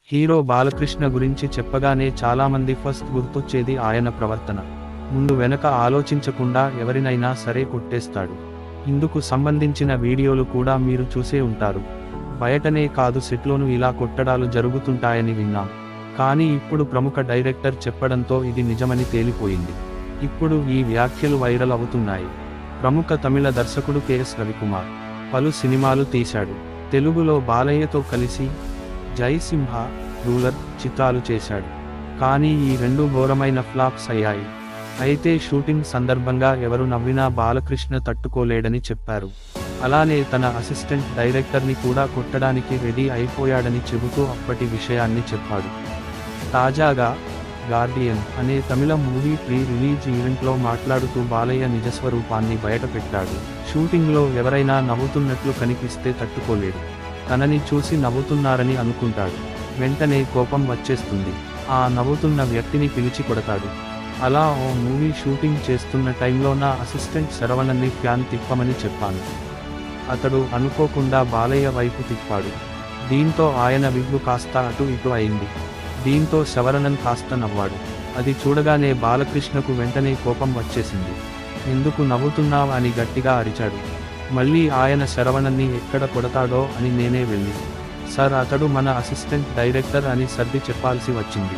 Hero Balakrishna గురించి చెప్పగానే చాలామంది ఫస్ట్ గుర్తొచ్చేది ఆయన ప్రవర్తన. ముందు వెనక ఆలోచించకుండా ఎవరినైనా సరే కొట్టేస్తాడు. ఇందుకు సంబంధించిన వీడియోలు కూడా మీరు చూసే ఉంటారు. బయటనే కాదు సెట్లోనూ ఇలా కొట్టడాలు జరుగుతుంటాయని విన్నాం. కానీ ఇప్పుడు ప్రముఖ డైరెక్టర్ చెప్పడంతో ఇది నిజమని తేలిపోయింది. ఇప్పుడు ఈ వ్యాఖ్యలు వైరల్ అవుతున్నాయి. ప్రముఖ తమిళ దర్శకుడు కెఎస్ రవికుమార్ పలు సినిమాలు తీశాడు. తెలుగులో బాలయ్యతో కలిసి జైసింహ, రూలర్ చిత్రాలు చేశాడు. కానీ ఈ రెండు ఘోరమైన ఫ్లాప్స్ అయ్యాయి. అయితే షూటింగ్ సందర్భంగా ఎవరు నవ్వినా బాలకృష్ణ తట్టుకోలేడని చెప్పారు. అలానే తన అసిస్టెంట్ డైరెక్టర్ని కూడా కొట్టడానికి రెడీ అయిపోయాడని చెబుతూ అప్పటి విషయాన్ని చెప్పాడు. తాజాగా గార్డియన్ అనే తమిళ మూవీ ప్రీ రిలీజ్ ఈవెంట్లో మాట్లాడుతూ బాలయ్య నిజస్వరూపాన్ని బయటపెట్టాడు. షూటింగ్లో ఎవరైనా నవ్వుతున్నట్లు కనిపిస్తే తట్టుకోలేడు. తనని చూసి నవ్వుతున్నారని అనుకుంటాడు. వెంటనే కోపం వచ్చేస్తుంది. ఆ నవ్వుతున్న వ్యక్తిని పిలిచి కొడతాడు. అలా ఓ మూవీ షూటింగ్ చేస్తున్న టైంలో నా అసిస్టెంట్ శరవణన్ని ఫ్యాన్ తిప్పమని చెప్పాను. అతడు అనుకోకుండా బాలయ్య వైపు తిప్పాడు. దీంతో ఆయన విగ్గు కాస్త అటు ఇటు అయింది. దీంతో శరవణన్ కాస్త నవ్వాడు. అది చూడగానే బాలకృష్ణకు వెంటనే కోపం వచ్చేసింది. ఎందుకు నవ్వుతున్నావ్ అని గట్టిగా అరిచాడు. మళ్ళీ ఆయన శరవణన్ని ఎక్కడ కొడతాడో అని నేనే వెళ్ళి, సార్ అతడు మన అసిస్టెంట్ డైరెక్టర్ అని సర్ది చెప్పాల్సి వచ్చింది.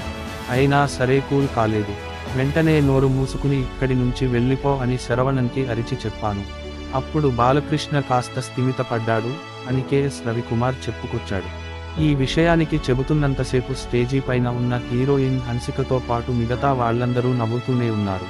అయినా సరే కూల్ కాలేదు. వెంటనే నోరు మూసుకుని ఇక్కడి నుంచి వెళ్ళిపో అని శరవణన్కి అరిచి చెప్పాను. అప్పుడు బాలకృష్ణ కాస్త స్థిమితపడ్డాడు అని కెఎస్ రవికుమార్ చెప్పుకొచ్చాడు. ఈ విషయానికి చెబుతున్నంతసేపు స్టేజీ పైన ఉన్న హీరోయిన్ హన్సికతో పాటు మిగతా వాళ్ళందరూ నవ్వుతూనే ఉన్నారు.